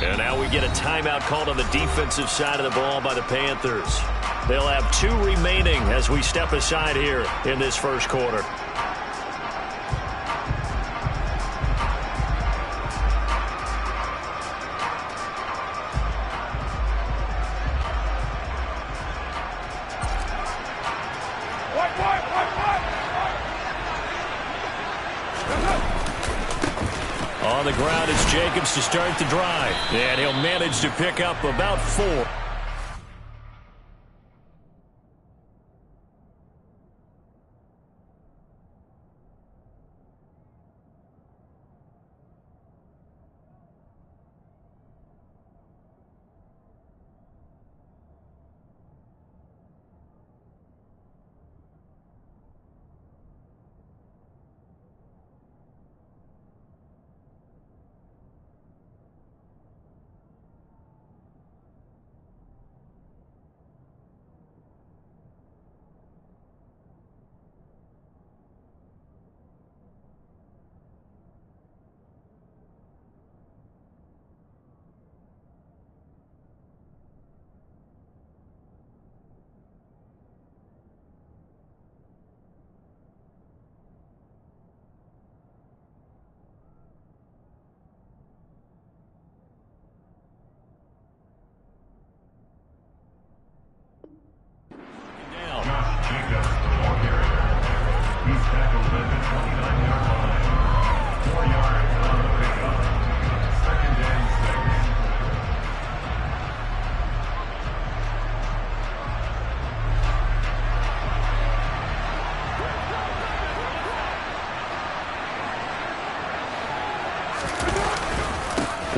And now we get a timeout called on the defensive side of the ball by the Panthers. They'll have 2 remaining as we step aside here in this first quarter. On the ground, it's Jacobs to start the drive. And he'll manage to pick up about 4.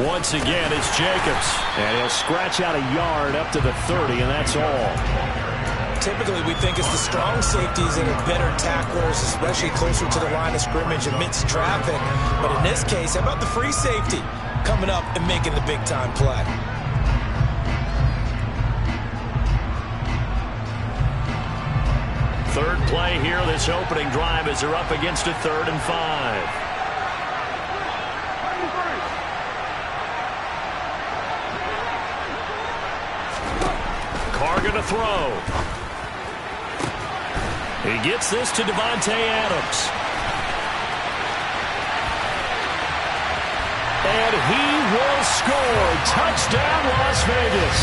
Once again, it's Jacobs. And he'll scratch out a yard up to the 30, and that's all. Typically, we think it's the strong safeties that are better tacklers, especially closer to the line of scrimmage amidst traffic. But in this case, how about the free safety coming up and making the big-time play? Third play here, this opening drive, as they're up against a 3rd and 5. Going to throw. He gets this to Devontae Adams. And he will score. Touchdown, Las Vegas.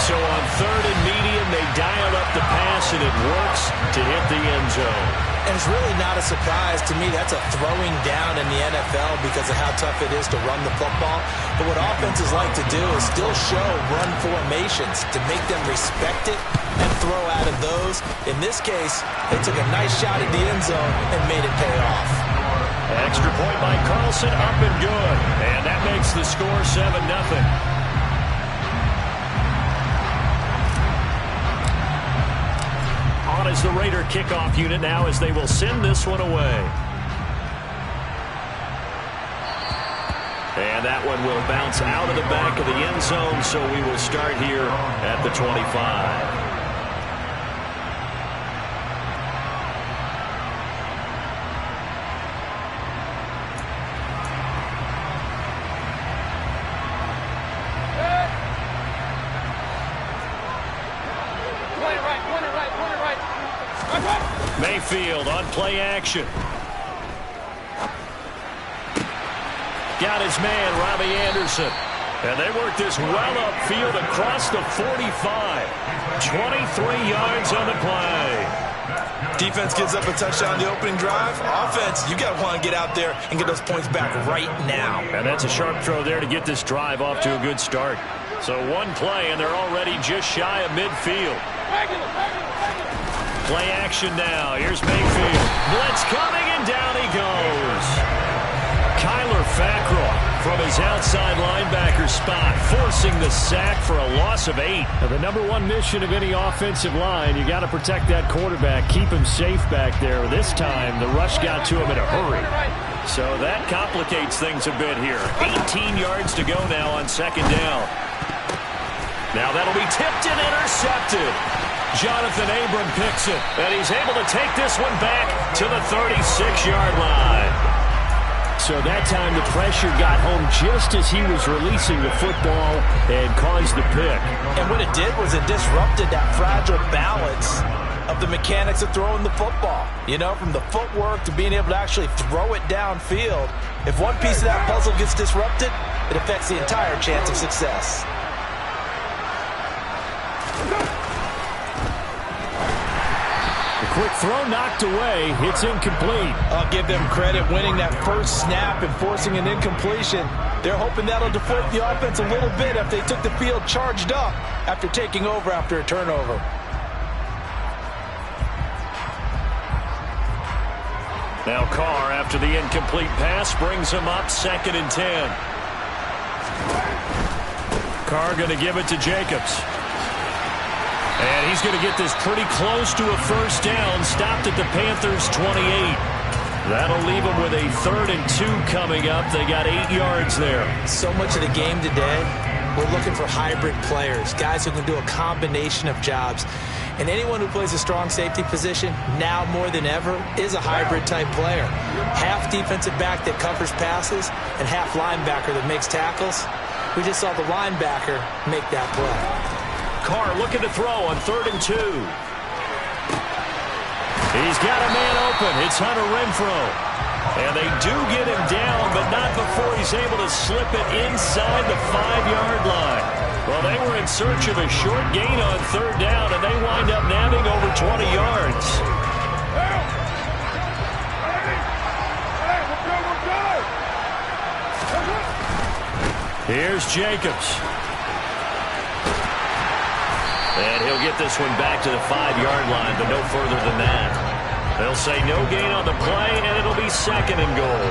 So on 3rd and medium, they dial up the pass, and it works to hit the end zone. And it's really not a surprise to me. That's a throwing down in the NFL because of how tough it is to run the football. But what offenses like to do is still show run formations to make them respect it and throw out of those. In this case, they took a nice shot at the end zone and made it pay off. Extra point by Carlson, up and good. And that makes the score 7-0. On is the Raider kickoff unit now as they will send this one away. And that one will bounce out of the back of the end zone, so we will start here at the 25. Mayfield on play action. Got his man, Robbie Anderson. And they work this well upfield across the 45. 23 yards on the play. Defense gives up a touchdown on the opening drive. Offense, you got to want to get out there and get those points back right now. And that's a sharp throw there to get this drive off to a good start. So one play, and they're already just shy of midfield. Play action now. Here's Mayfield. Blitz coming, and down he goes. Kyler Fackrell from his outside linebacker spot, forcing the sack for a loss of 8. Now, the #1 mission of any offensive line, you got to protect that quarterback, keep him safe back there. This time, the rush got to him in a hurry. So that complicates things a bit here. 18 yards to go now on 2nd down. Now that'll be tipped and intercepted. Jonathan Abram picks it, and he's able to take this one back to the 36-yard line. So that time the pressure got home just as he was releasing the football and caused the pick. And what it did was it disrupted that fragile balance of the mechanics of throwing the football. You know, from the footwork to being able to actually throw it downfield. If one piece of that puzzle gets disrupted, it affects the entire chance of success. Quick throw knocked away. It's incomplete. I'll give them credit winning that first snap and forcing an incompletion. They're hoping that'll deflate the offense a little bit if they took the field charged up after taking over after a turnover. Now Carr, after the incomplete pass, brings him up 2nd and 10. Carr going to give it to Jacobs. And he's going to get this pretty close to a first down. Stopped at the Panthers' 28. That'll leave them with a 3rd and 2 coming up. They got 8 yards there. So much of the game today, we're looking for hybrid players, guys who can do a combination of jobs. And anyone who plays a strong safety position, now more than ever, is a hybrid-type player. Half defensive back that covers passes and half linebacker that makes tackles. We just saw the linebacker make that play. Carr looking to throw on 3rd and 2. He's got a man open. It's Hunter Renfrow. And they do get him down, but not before he's able to slip it inside the 5-yard line. Well, they were in search of a short gain on 3rd down, and they wind up nabbing over 20 yards. Here's Jacobs. And he'll get this one back to the 5-yard line, but no further than that. They'll say no gain on the play, and it'll be 2nd and goal.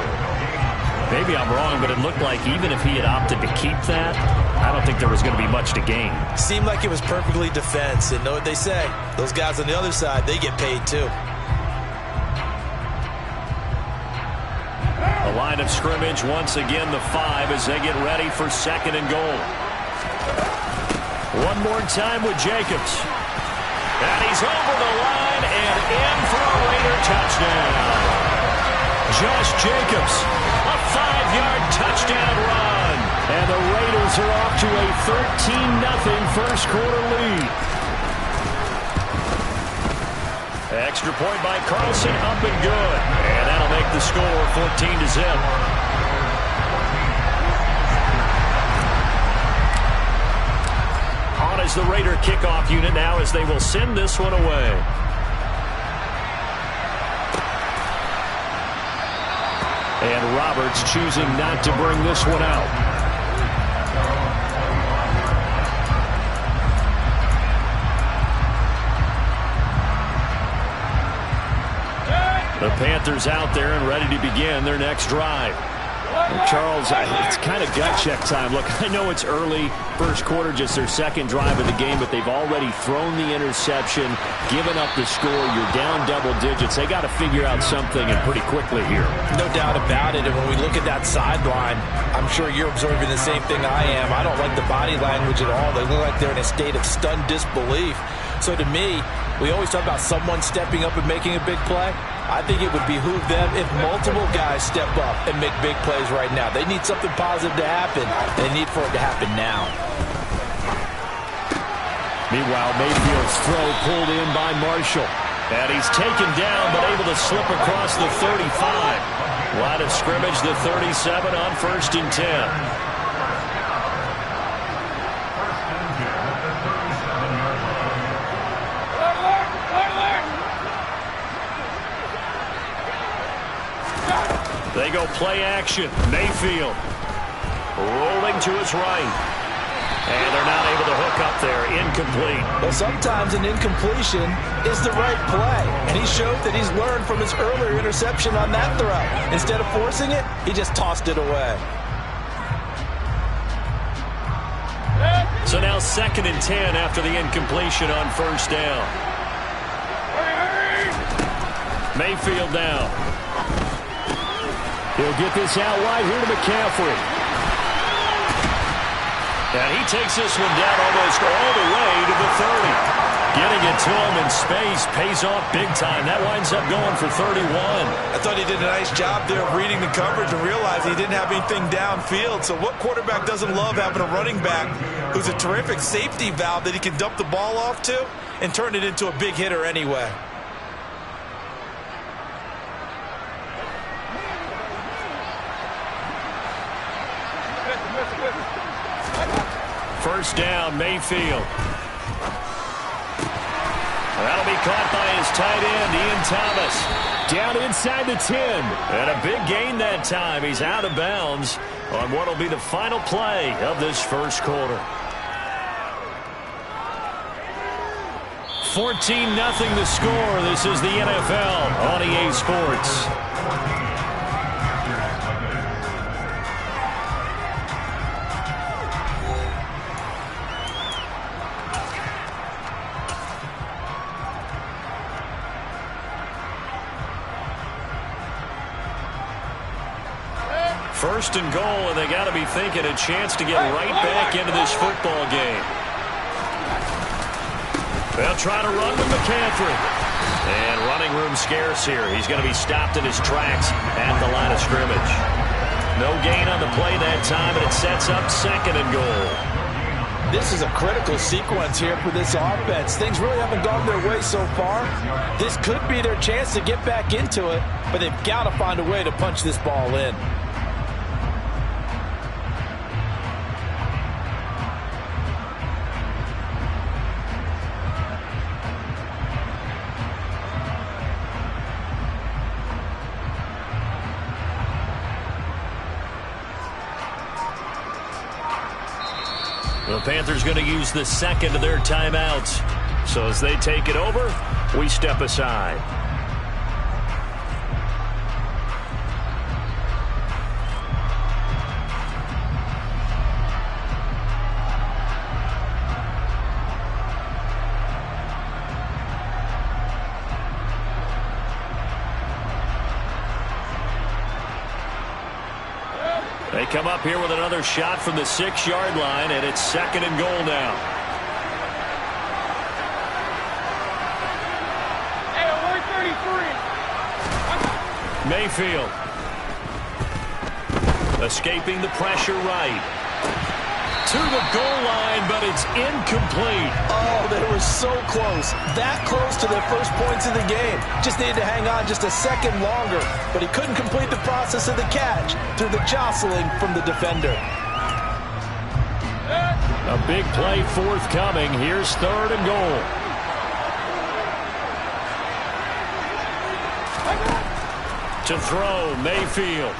Maybe I'm wrong, but it looked like even if he had opted to keep that, I don't think there was going to be much to gain. Seemed like it was perfectly defense, and know what they say. Those guys on the other side, they get paid too. The line of scrimmage, once again, the 5 as they get ready for 2nd and goal. One more time with Jacobs. And he's over the line and in for a Raider touchdown. Josh Jacobs, a 5-yard touchdown run. And the Raiders are off to a 13-0 first quarter lead. Extra point by Carlson, up and good. And that'll make the score 14-0. Is the Raider kickoff unit now as they will send this one away. And Roberts choosing not to bring this one out. The Panthers out there and ready to begin their next drive. Charles, it's kind of gut check time. Look, I know it's early, first quarter, just their 2nd drive of the game, but they've already thrown the interception, given up the score. You're down double digits. They got to figure out something, and pretty quickly here. No doubt about it. And when we look at that sideline, I'm sure you're observing the same thing I am. I don't like the body language at all. They look like they're in a state of stunned disbelief. So to me, we always talk about someone stepping up and making a big play. I think it would behoove them if multiple guys step up and make big plays right now. They need something positive to happen, and they need for it to happen now. Meanwhile, Mayfield's throw pulled in by Marshall. And he's taken down, but able to slip across the 35. Line of scrimmage, the 37 on 1st and 10. They go play action. Mayfield rolling to his right. And they're not able to hook up there. Incomplete. Well, sometimes an incompletion is the right play. And he showed that he's learned from his earlier interception on that throw. Instead of forcing it, he just tossed it away. So now 2nd and 10 after the incompletion on 1st down. Mayfield now. He'll get this out wide here to McCaffrey. And he takes this one down almost all the way to the 30. Getting it to him in space pays off big time. That winds up going for 31. I thought he did a nice job there of reading the coverage and realizing he didn't have anything downfield. So what quarterback doesn't love having a running back who's a terrific safety valve that he can dump the ball off to and turn it into a big hitter anyway? First down, Mayfield. That'll be caught by his tight end, Ian Thomas. Down inside the 10. And a big gain that time. He's out of bounds on what will be the final play of this first quarter. 14-0 the score. This is the NFL on EA Sports. First and goal, and they got to be thinking a chance to get right back into this football game. They'll try to run with McCaffrey. And running room scarce here. He's going to be stopped in his tracks at the line of scrimmage. No gain on the play that time, and it sets up second and goal. This is a critical sequence here for this offense. Things really haven't gone their way so far. This could be their chance to get back into it, but they've got to find a way to punch this ball in. The Panthers going to use the second of their timeouts. So as they take it over, we step aside. They come up here with another shot from the 6-yard line, and it's second and goal now. Mayfield. Escaping the pressure right. To the goal line, but it's incomplete. Oh, they were so close. That close to their first points of the game. Just needed to hang on just a second longer. But he couldn't complete the process of the catch through the jostling from the defender. A big play forthcoming. Here's third and goal. To throw, Mayfield.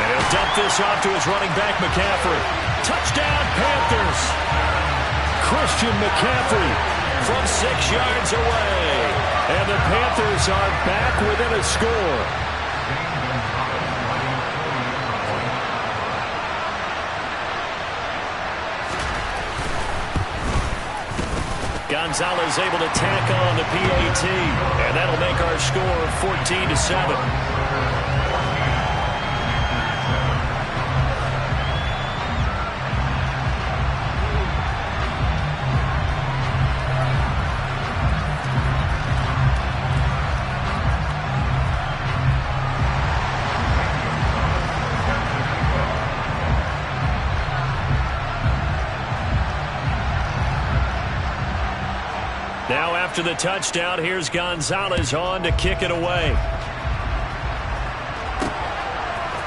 And he'll dump this off to his running back, McCaffrey. Touchdown, Panthers. Christian McCaffrey from 6 yards away. And the Panthers are back within a score. Gonzalez able to tack on the PAT. And that'll make our score 14-7. Now after the touchdown, here's Gonzalez on to kick it away.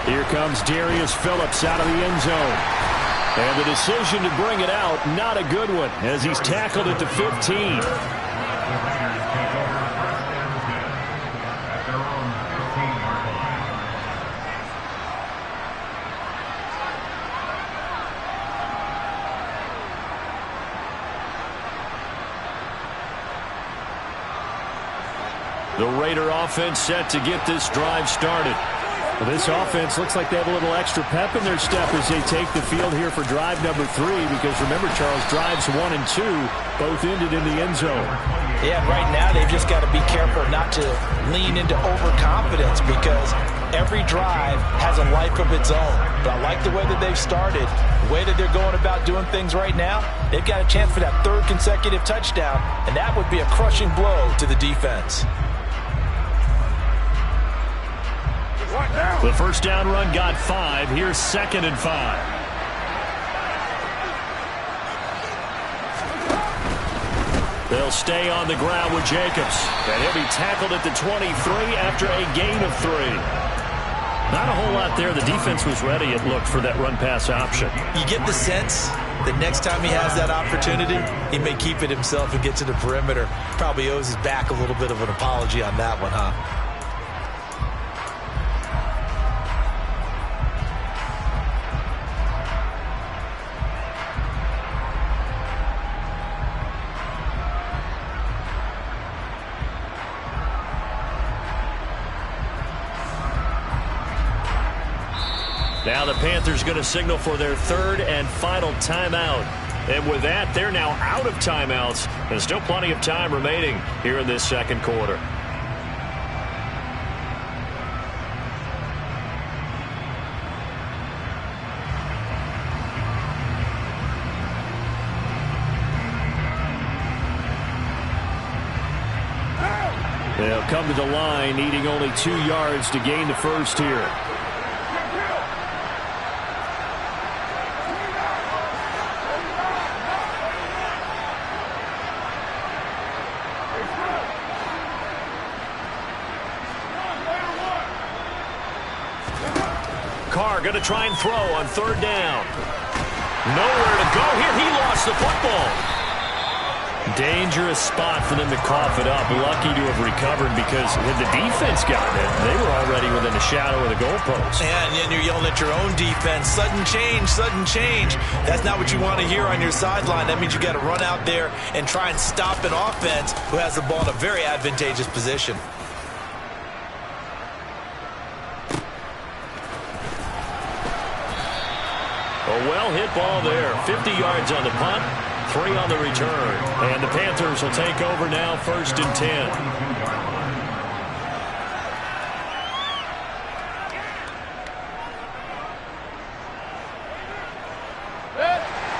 Here comes Darius Phillips out of the end zone. And the decision to bring it out, not a good one, as he's tackled at the 15. The Raider offense set to get this drive started. Well, this offense looks like they have a little extra pep in their step as they take the field here for drive number 3, because remember, Charles, drives 1 and 2 both ended in the end zone. Yeah, right now they've just got to be careful not to lean into overconfidence, because every drive has a life of its own. But I like the way that they've started, the way that they're going about doing things right now. They've got a chance for that third consecutive touchdown, and that would be a crushing blow to the defense. The first down run got 5. Here's 2nd and 5. They'll stay on the ground with Jacobs. And he'll be tackled at the 23 after a gain of 3. Not a whole lot there. The defense was ready, it looked, for that run-pass option. You get the sense that next time he has that opportunity, he may keep it himself and get to the perimeter. Probably owes his back a little bit of an apology on that one, huh? Now the Panthers going to signal for their 3rd and final timeout. And with that, they're now out of timeouts. There's still plenty of time remaining here in this 2nd quarter. They'll come to the line, needing only 2 yards to gain the first here. Going to try and throw on 3rd down. Nowhere to go here. He lost the football. Dangerous spot for them to cough it up. Lucky to have recovered, because had the defense gotten it, they were already within the shadow of the goalpost. And then you're yelling at your own defense. Sudden change, sudden change. That's not what you want to hear on your sideline. That means you got to run out there and try and stop an offense who has the ball in a very advantageous position. A well-hit ball there. 50 yards on the punt, 3 on the return. And the Panthers will take over now, 1st and 10.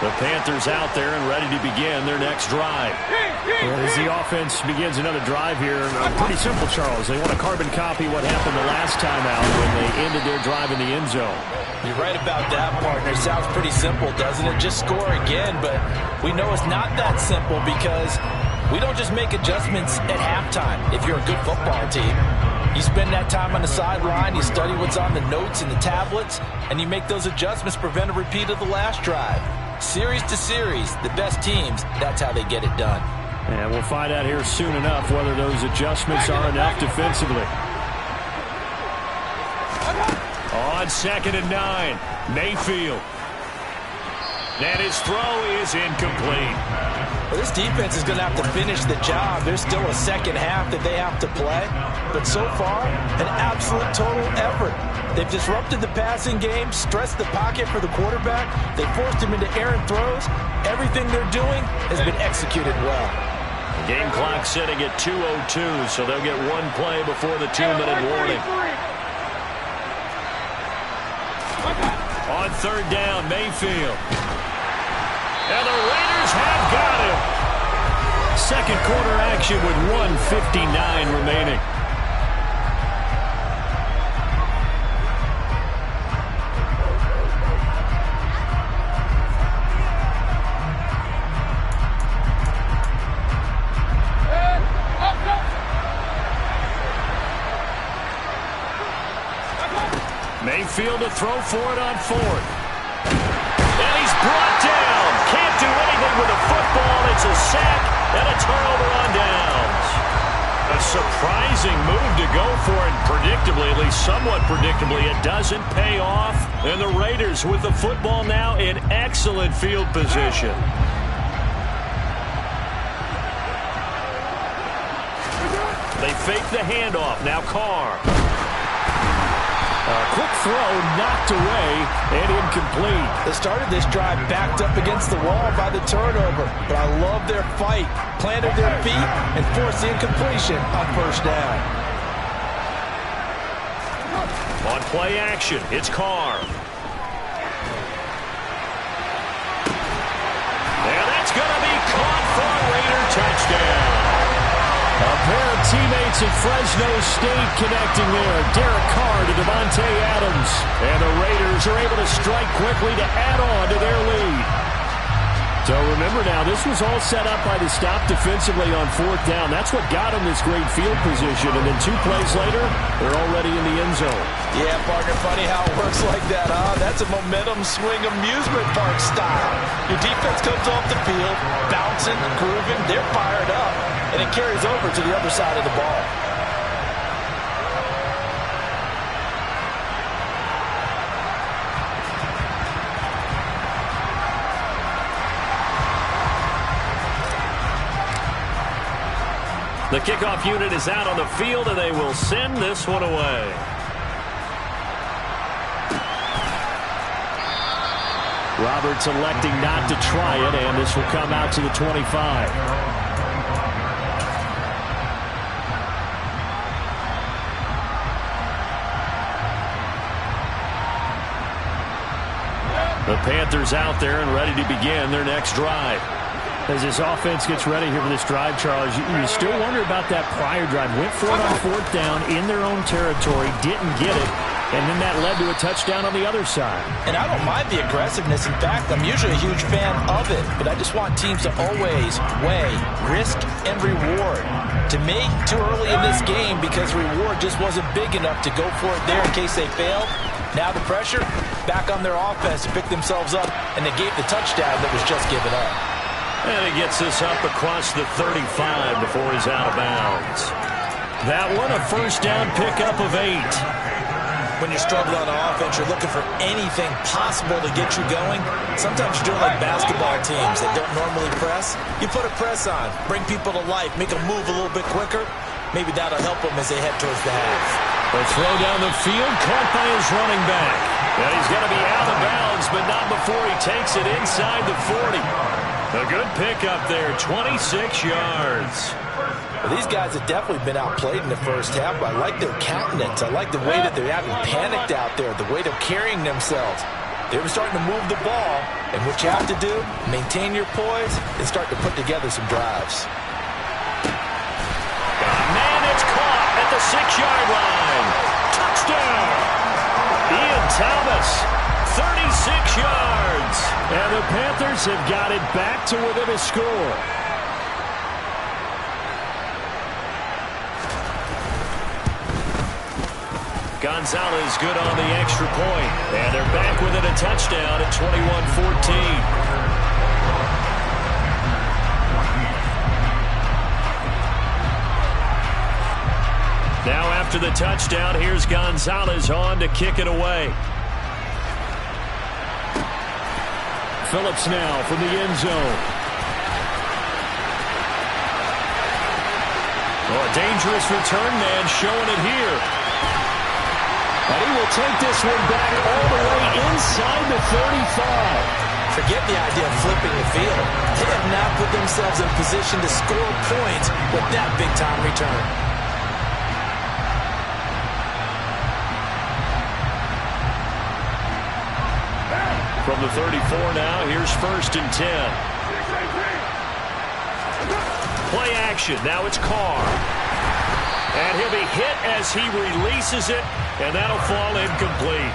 The Panthers out there and ready to begin their next drive. Well, as the offense begins another drive here, pretty simple, Charles. They want to carbon copy what happened the last time out when they ended their drive in the end zone. You're right about that, partner. Sounds pretty simple, doesn't it? Just score again, but we know it's not that simple, because we don't just make adjustments at halftime if you're a good football team. You spend that time on the sideline, you study what's on the notes and the tablets, and you make those adjustments, prevent a repeat of the last drive. Series to series, the best teams, that's how they get it done. And we'll find out here soon enough whether those adjustments are enough defensively. On 2nd and 9, Mayfield. And his throw is incomplete. Well, this defense is going to have to finish the job. There's still a second half that they have to play. But so far, an absolute total effort. They've disrupted the passing game, stressed the pocket for the quarterback. They forced him into errant throws. Everything they're doing has been executed well. The game clock sitting at 2:02, so they'll get 1 play before the 2-minute warning. On 3rd down, Mayfield. And the Raiders have got him. 2nd quarter action with 1:59 remaining. Mayfield to throw for it on 4th. And he's brought down. Can't do anything with the football. It's a sack and a turnover on downs. A surprising move to go for it. Predictably, at least somewhat predictably, it doesn't pay off. And the Raiders with the football now in excellent field position. They fake the handoff. Now Carr. A quick throw knocked away and incomplete. They started this drive backed up against the wall by the turnover, but I love their fight. Planted their feet and forced the incompletion on 1st down. On play action, it's Carr. And that's going to be caught for a Raider touchdown. A pair of teammates at Fresno State connecting there. Derek Carr to Devontae Adams. And the Raiders are able to strike quickly to add on to their lead. So remember now, this was all set up by the stop defensively on 4th down. That's what got them this great field position. And then 2 plays later, they're already in the end zone. Yeah, partner, funny how it works like that, huh? That's a momentum swing amusement park style. Your defense comes off the field, bouncing, grooving, they're fired up, and it carries over to the other side of the ball. The kickoff unit is out on the field, and they will send this one away. Roberts electing not to try it, and this will come out to the 25. The Panthers out there and ready to begin their next drive. As this offense gets ready here for this drive, Charles, you still wonder about that prior drive. Went for it on 4th down in their own territory, didn't get it, and then that led to a touchdown on the other side. And I don't mind the aggressiveness. In fact, I'm usually a huge fan of it, but I just want teams to always weigh risk and reward. To me, too early in this game because reward just wasn't big enough to go for it there in case they failed. Now the pressure back on their offense to pick themselves up, and they gave the touchdown that was just given up. And he gets this up across the 35 before he's out of bounds. That one, a 1st down pickup of 8. When you struggle on offense, you're looking for anything possible to get you going. Sometimes you're doing like basketball teams that don't normally press. You put a press on, bring people to life, make them move a little bit quicker. Maybe that'll help them as they head towards the half. A throw down the field, caught by his running back. And he's going to be out of bounds, but not before he takes it inside the 40. A good pickup there, 26 yards. Well, these guys have definitely been outplayed in the first half, but I like their countenance. I like the way that they haven't panicked out there, the way they're carrying themselves. They were starting to move the ball, and what you have to do, maintain your poise and start to put together some drives. Man, it's caught at the 6-yard line. Touchdown! Ian Thomas, 36 yards. And the Panthers have got it back to within a score. Gonzalez good on the extra point. And they're back within a touchdown at 21-14. Now after the touchdown, here's Gonzalez on to kick it away. Phillips now from the end zone. Oh, a dangerous return man showing it here. And he will take this one back all the way inside the 35. Forget the idea of flipping the field. They have now put themselves in position to score points with that big-time return. From the 34 now, here's 1st and 10. Play action, now it's Carr. And he'll be hit as he releases it, and that'll fall incomplete.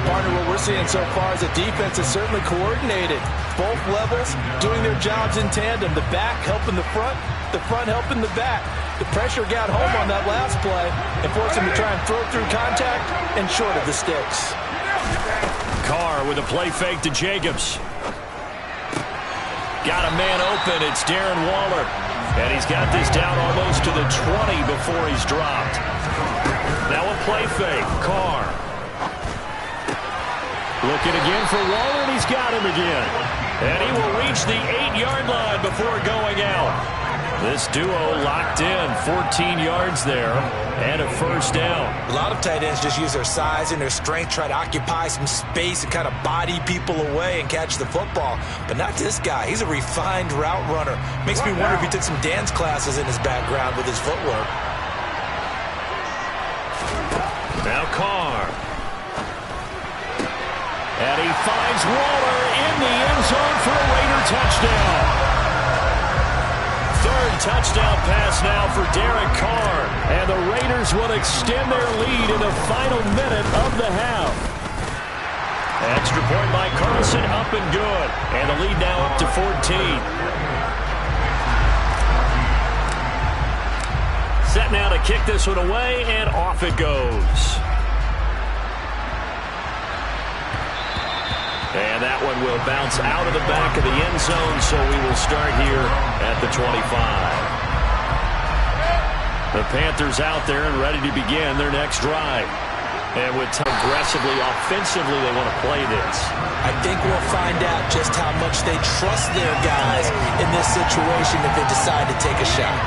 Partner, what we're seeing so far is the defense is certainly coordinated. Both levels doing their jobs in tandem. The back helping the front helping the back. The pressure got home on that last play and forced him to try and throw through contact and short of the sticks. Carr with a play fake to Jacobs. Got a man open. It's Darren Waller. And he's got this down almost to the 20 before he's dropped. Now a play fake. Carr. Looking again for Waller, and he's got him again. And he will reach the 8-yard line before going out. This duo locked in, 14 yards there, and a 1st down. A lot of tight ends just use their size and their strength, try to occupy some space and kind of body people away and catch the football. But not this guy. He's a refined route runner. Makes me wonder if he took some dance classes in his background with his footwork. Now Carr. And he finds Waller in the end zone for a Raider touchdown. Third touchdown pass now for Derek Carr. And the Raiders will extend their lead in the final minute of the half. Extra point by Carlson, up and good. And the lead now up to 14. Set now to kick this one away, and off it goes. And that one will bounce out of the back of the end zone, so we will start here at the 25. The Panthers out there and ready to begin their next drive. And with aggressively, offensively, they want to play this. I think we'll find out just how much they trust their guys in this situation if they decide to take a shot.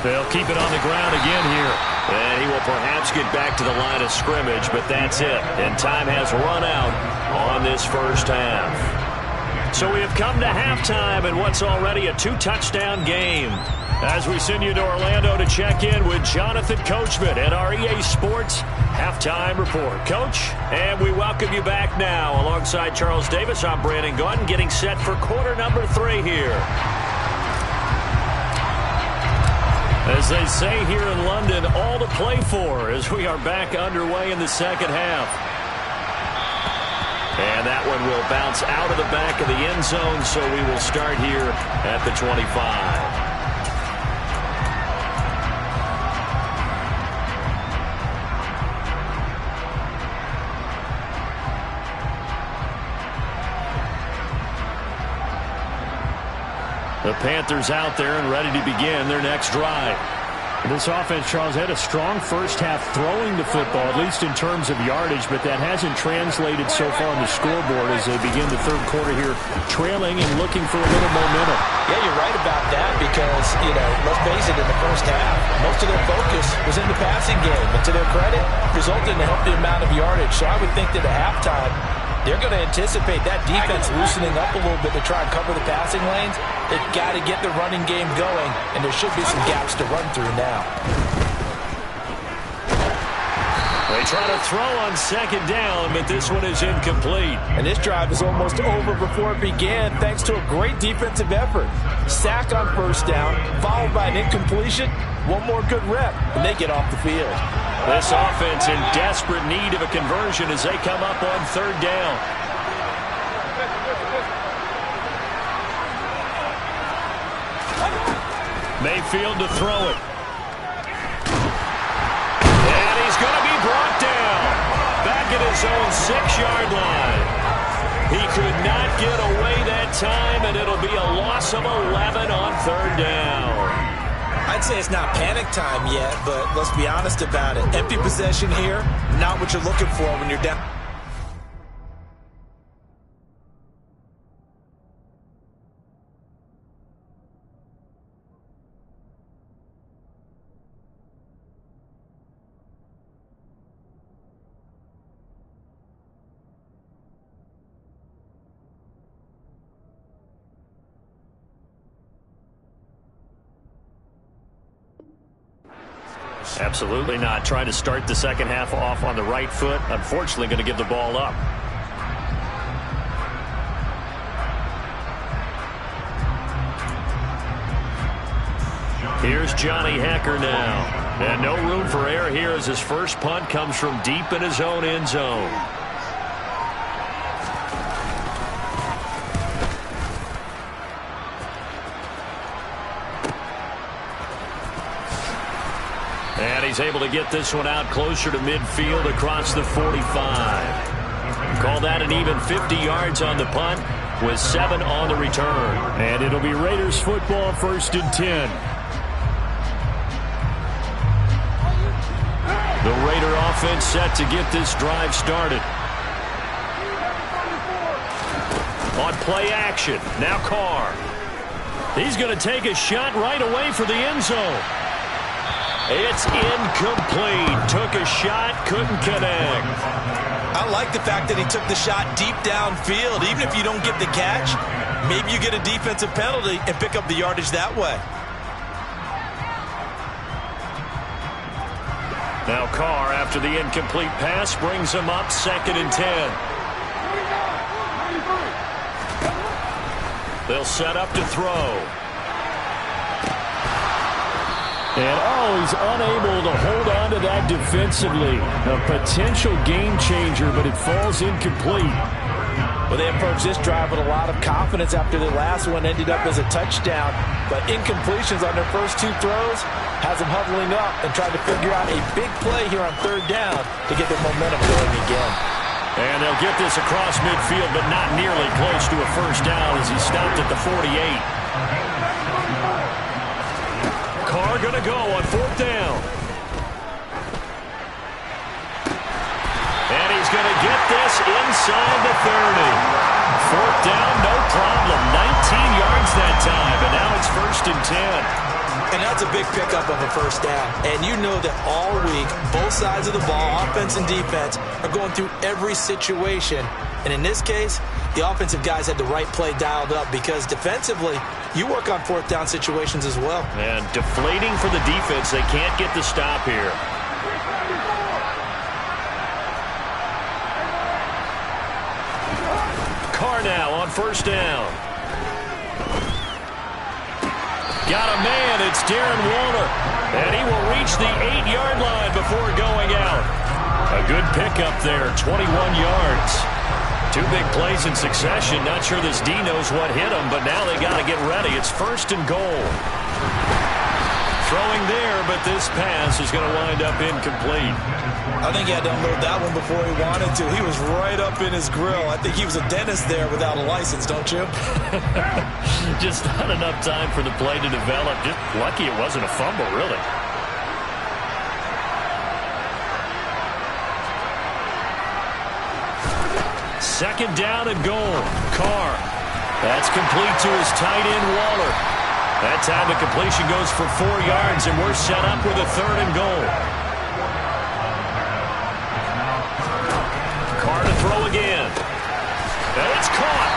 They'll keep it on the ground again here. And he will perhaps get back to the line of scrimmage, but that's it. And time has run out on this first half. So we have come to halftime in what's already a 2-touchdown game. As we send you to Orlando to check in with Jonathan Coachman at our EA Sports Halftime Report. Coach, and we welcome you back now. Alongside Charles Davis, I'm Brandon Gaudin, getting set for quarter number 3 here. As they say here in London, all to play for as we are back underway in the second half. And that one will bounce out of the back of the end zone, so we will start here at the 25. The Panthers out there and ready to begin their next drive. This offense, Charles, had a strong first half throwing the football, at least in terms of yardage, but that hasn't translated so far on the scoreboard as they begin the third quarter here, trailing and looking for a little momentum. Yeah, you're right about that because, let's face it, in the first half, most of their focus was in the passing game. And to their credit, resulted in a healthy amount of yardage. So I would think that at halftime, they're going to anticipate that defense loosening up a little bit to try and cover the passing lanes. They've got to get the running game going, and there should be some gaps to run through now. They try to throw on second down, but this one is incomplete. And this drive is almost over before it began thanks to a great defensive effort. Sack on first down, followed by an incompletion. One more good rep, and they get off the field. This offense in desperate need of a conversion as they come up on third down. Mayfield to throw it. And he's going to be brought down. Back at his own 6-yard line. He could not get away that time, and it'll be a loss of 11 on third down. I'd say it's not panic time yet, but let's be honest about it. Empty possession here, not what you're looking for when you're down. Absolutely not. Trying to start the second half off on the right foot. Unfortunately, going to give the ball up. Here's Johnny Hecker now. And no room for error here as his first punt comes from deep in his own end zone. And he's able to get this one out closer to midfield across the 45. Call that an even 50 yards on the punt with 7 on the return. And it'll be Raiders football, 1st and 10. The Raider offense set to get this drive started. On play action, now Carr. He's going to take a shot right away for the end zone. It's incomplete. Took a shot, couldn't connect. I like the fact that he took the shot deep downfield. Even if you don't get the catch, Maybe you get a defensive penalty and pick up the yardage that way. Now Carr, after the incomplete pass, brings him up 2nd and 10. They'll set up to throw. And, he's unable to hold on to that defensively. A potential game changer, but it falls incomplete. Well, they approached this drive with a lot of confidence after the last one ended up as a touchdown. But incompletions on their first 2 throws has them huddling up and trying to figure out a big play here on 3rd down to get their momentum going again. And they'll get this across midfield, but not nearly close to a first down as he stopped at the 48. Carr going to go on 4th down. And he's going to get this inside the 30. 4th down, no problem. 19 yards that time, and now it's 1st and 10. And that's a big pickup of a first down. And you know that all week, both sides of the ball, offense and defense, are going through every situation. And in this case, the offensive guys had the right play dialed up because defensively, you work on 4th down situations as well. And deflating for the defense. They can't get the stop here. Carr now on 1st down. Got a man, it's Darren Waller. And he will reach the 8-yard line before going out. A good pickup there, 21 yards. 2 big plays in succession. Not sure this D knows what hit him, but now they got to get ready. It's 1st and goal. Throwing there, but this pass is going to wind up incomplete. I think he had to unload that one before he wanted to. He was right up in his grill. I think he was a dentist there without a license, don't you? Just not enough time for the play to develop. Just lucky it wasn't a fumble, really. Second down and goal. Carr. That's complete to his tight end, Waller. That time the completion goes for 4 yards, and we're set up with a 3rd and goal. Carr to throw again. And it's caught.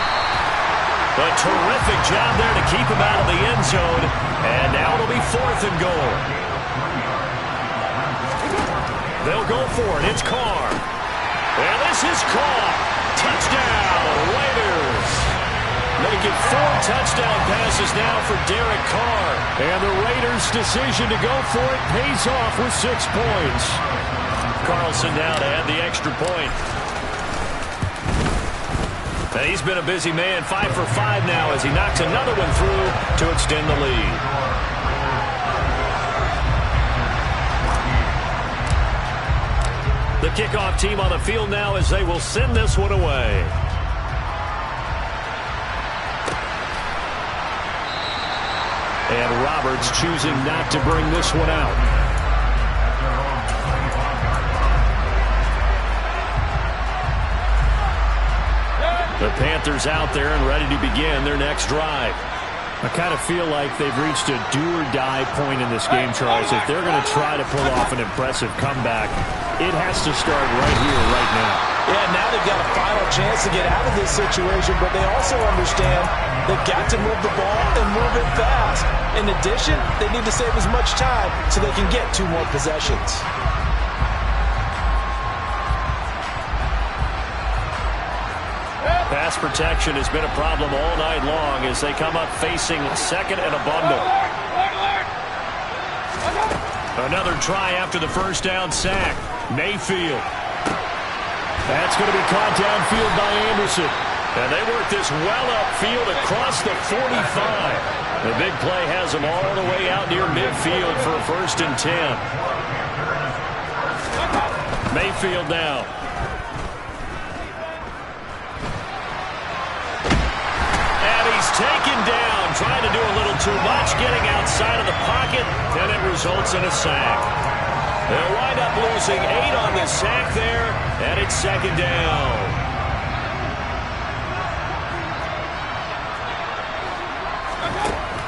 A terrific job there to keep him out of the end zone. And now it'll be 4th and goal. They'll go for it. It's Carr. And this is caught. Touchdown, Raiders. Making 4 touchdown passes now for Derek Carr. And the Raiders' decision to go for it pays off with 6 points. Carlson now to add the extra point. And he's been a busy man, 5 for 5 now as he knocks another one through to extend the lead. The kickoff team on the field now as they will send this one away. And Roberts choosing not to bring this one out. The Panthers out there and ready to begin their next drive. I kind of feel like they've reached a do-or-die point in this game, Charles. If they're going to try to pull off an impressive comeback, it has to start right here, right now. Yeah, now they've got a final chance to get out of this situation, but they also understand they've got to move the ball and move it fast. In addition, they need to save as much time so they can get 2 more possessions. Pass protection has been a problem all night long as they come up facing 2nd and a bundle. Another try after the first down sack. Mayfield. That's going to be caught downfield by Anderson. And they work this well upfield across the 45. The big play has them all the way out near midfield for a 1st and 10. Mayfield now. Taken down, trying to do a little too much, getting outside of the pocket, and it results in a sack. They'll wind up losing 8 on the sack there, and it's 2nd down.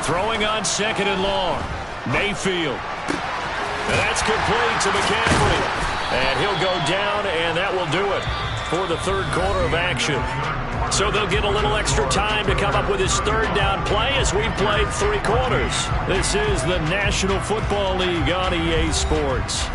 Throwing on 2nd and long. Mayfield. And that's complete to McCaffrey. And he'll go down, and that will do it. for the third quarter of action. So they'll get a little extra time to come up with his third down play as we played 3 quarters. This is the National Football League on EA Sports.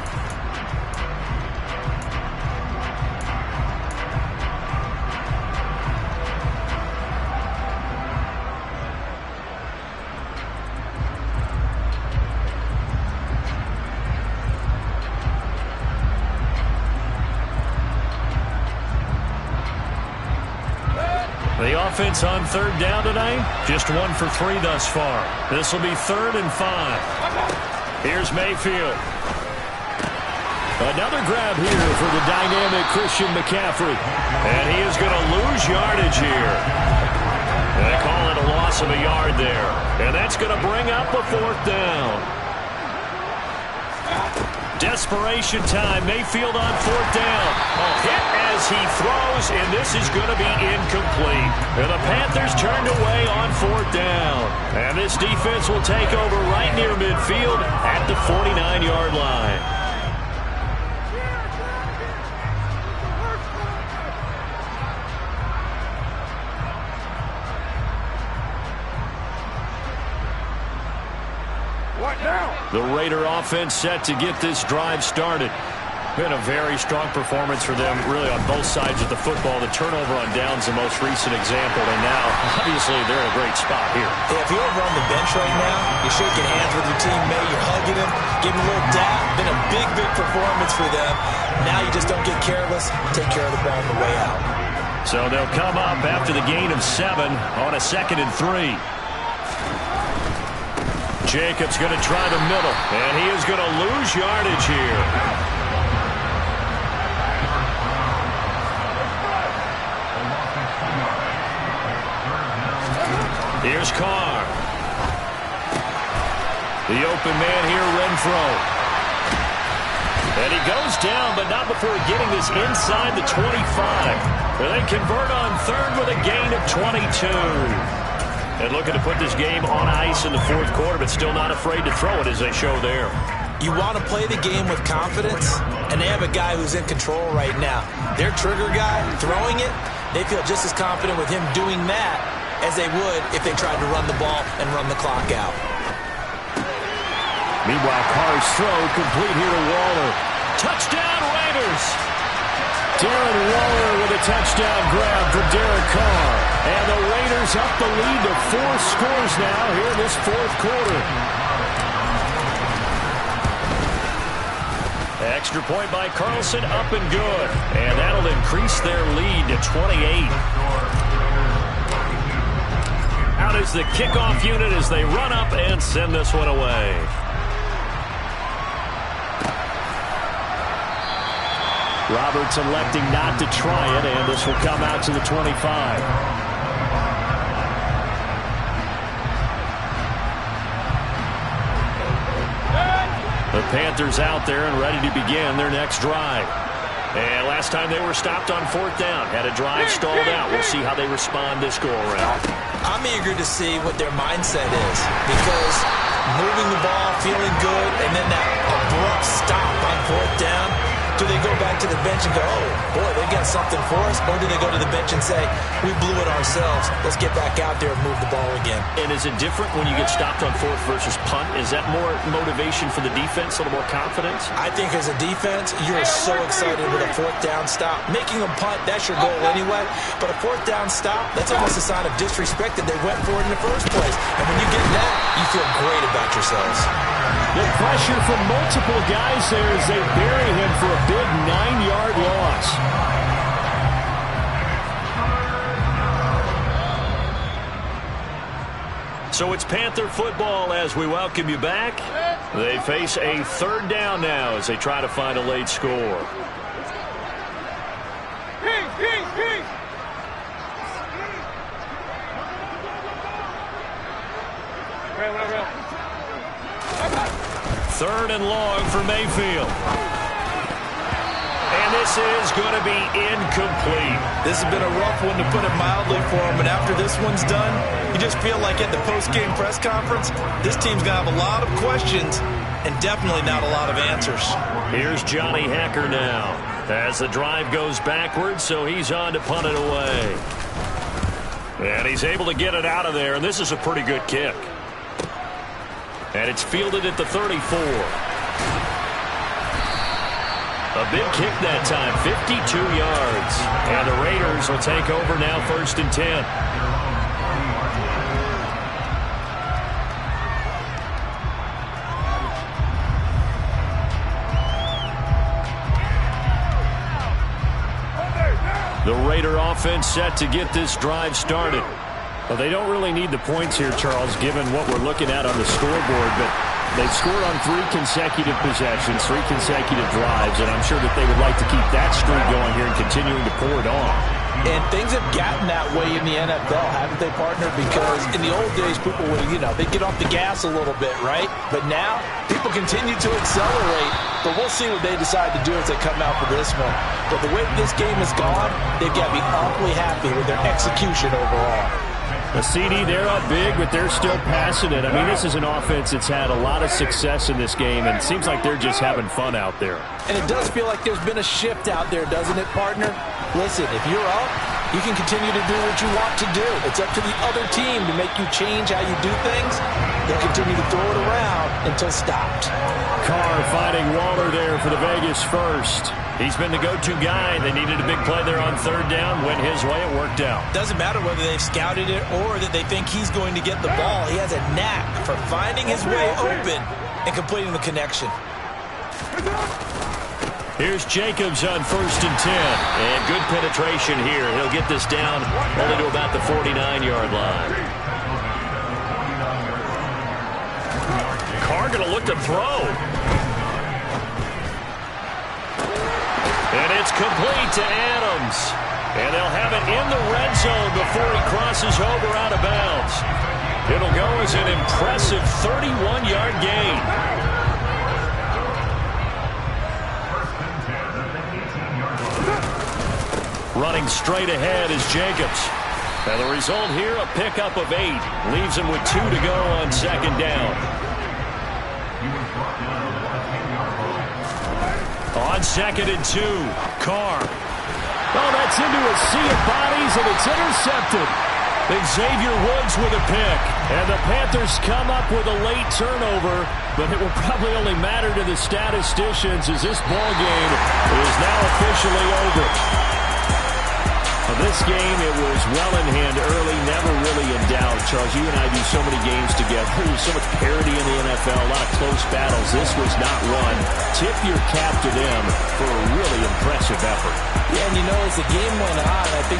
The offense on third down tonight, just 1 for 3 thus far. This will be 3rd and 5. Here's Mayfield. Another grab here for the dynamic Christian McCaffrey. And he is going to lose yardage here. They call it a loss of a yard there. And that's going to bring up a 4th down. Desperation time. Mayfield on 4th down. A hit as he throws, and this is going to be incomplete. And the Panthers turned away on 4th down. And this defense will take over right near midfield at the 49-yard line. The Raider offense set to get this drive started. Been a very strong performance for them, really, on both sides of the football. The turnover on downs the most recent example, and now, obviously, they're in a great spot here. Yeah, if you're over on the bench right now, you're shaking hands with your teammate, you're hugging him, giving a little dap. Been a big, big performance for them. Now you just don't get careless. Take care of the ball on the way out. So they'll come up after the gain of 7 on a 2nd and 3. Jacobs going to try the middle, and he is going to lose yardage here. Here's Carr. The open man here, Renfro. And he goes down, but not before getting this inside the 25. And they convert on 3rd with a gain of 22. And looking to put this game on ice in the 4th quarter, but still not afraid to throw it as they show there. You want to play the game with confidence, and they have a guy who's in control right now. Their trigger guy, throwing it, they feel just as confident with him doing that as they would if they tried to run the ball and run the clock out. Meanwhile, Carr's throw complete here to Waller. Touchdown, Raiders! Darren Waller with a touchdown grab for Derek Carr. And the Raiders up the lead to 4 scores now here in this 4th quarter. Extra point by Carlson, up and good. And that'll increase their lead to 28. Out is the kickoff unit as they run up and send this one away. Roberts electing not to try it, and this will come out to the 25. The Panthers out there and ready to begin their next drive. And last time they were stopped on 4th down, had a drive stalled out. We'll see how they respond this go-around. I'm eager to see what their mindset is, because moving the ball, feeling good, and then that abrupt stop on 4th down. Do they go back to the bench and go, oh, boy, they got something for us? Or do they go to the bench and say, we blew it ourselves. Let's get back out there and move the ball again. And is it different when you get stopped on 4th versus punt? Is that more motivation for the defense, a little more confidence? I think as a defense, you're so excited with a 4th down stop. Making a punt, that's your goal anyway. But a 4th down stop, that's almost a sign of disrespect that they went for it in the first place. And when you get that, you feel great about yourselves. The pressure from multiple guys there as they bury him for a big 9-yard loss. So it's Panther football as we welcome you back. They face a 3rd down now as they try to find a late score. Third and long for Mayfield. And this is going to be incomplete. This has been a rough one, to put it mildly, for him. And after this one's done, you just feel like at the post-game press conference, this team's going to have a lot of questions and definitely not a lot of answers. Here's Johnny Hacker now. As the drive goes backwards, so he's on to punt it away. And he's able to get it out of there, and this is a pretty good kick. And it's fielded at the 34. A big kick that time, 52 yards. And the Raiders will take over now, 1st and 10. The Raider offense set to get this drive started. Well, they don't really need the points here, Charles, given what we're looking at on the scoreboard, but they've scored on 3 consecutive possessions, 3 consecutive drives, and I'm sure that they would like to keep that streak going here and continuing to pour it on. And things have gotten that way in the NFL, haven't they, partner? Because in the old days, people would, they'd get off the gas a little bit, right? But now, people continue to accelerate. But we'll see what they decide to do as they come out for this one. But the way this game has gone, they've got to be awfully happy with their execution overall. The CD, they're up big, but they're still passing it. I mean, this is an offense that's had a lot of success in this game, and it seems like they're just having fun out there. And it does feel like there's been a shift out there, doesn't it, partner? Listen, if you're up, you can continue to do what you want to do. It's up to the other team to make you change how you do things. They'll continue to throw it around until stopped. Carr finding Waller there for the Vegas first. He's been the go-to guy. They needed a big play there on 3rd down. Went his way. It worked out. Doesn't matter whether they've scouted it or that they think he's going to get the ball. He has a knack for finding his way open and completing the connection. Here's Jacobs on 1st and 10. And good penetration here. He'll get this down only to about the 49-yard line. Carr going to look to throw. And it's complete to Adams. And they'll have it in the red zone before he crosses over out of bounds. It'll go as an impressive 31-yard gain. Running straight ahead is Jacobs. And the result here, a pickup of 8. Leaves him with 2 to go on 2nd down. On 2nd and 2, Carr. Oh, that's into a sea of bodies, and it's intercepted. Xavier Woods with a pick. And the Panthers come up with a late turnover, but it will probably only matter to the statisticians as this ball game is now officially over. This game, it was well in hand early, never really in doubt. Charles, you and I do so many games together. There's so much parity in the NFL, a lot of close battles. This was not one. Tip your cap to them for a really impressive effort. Yeah, and as the game went on, I think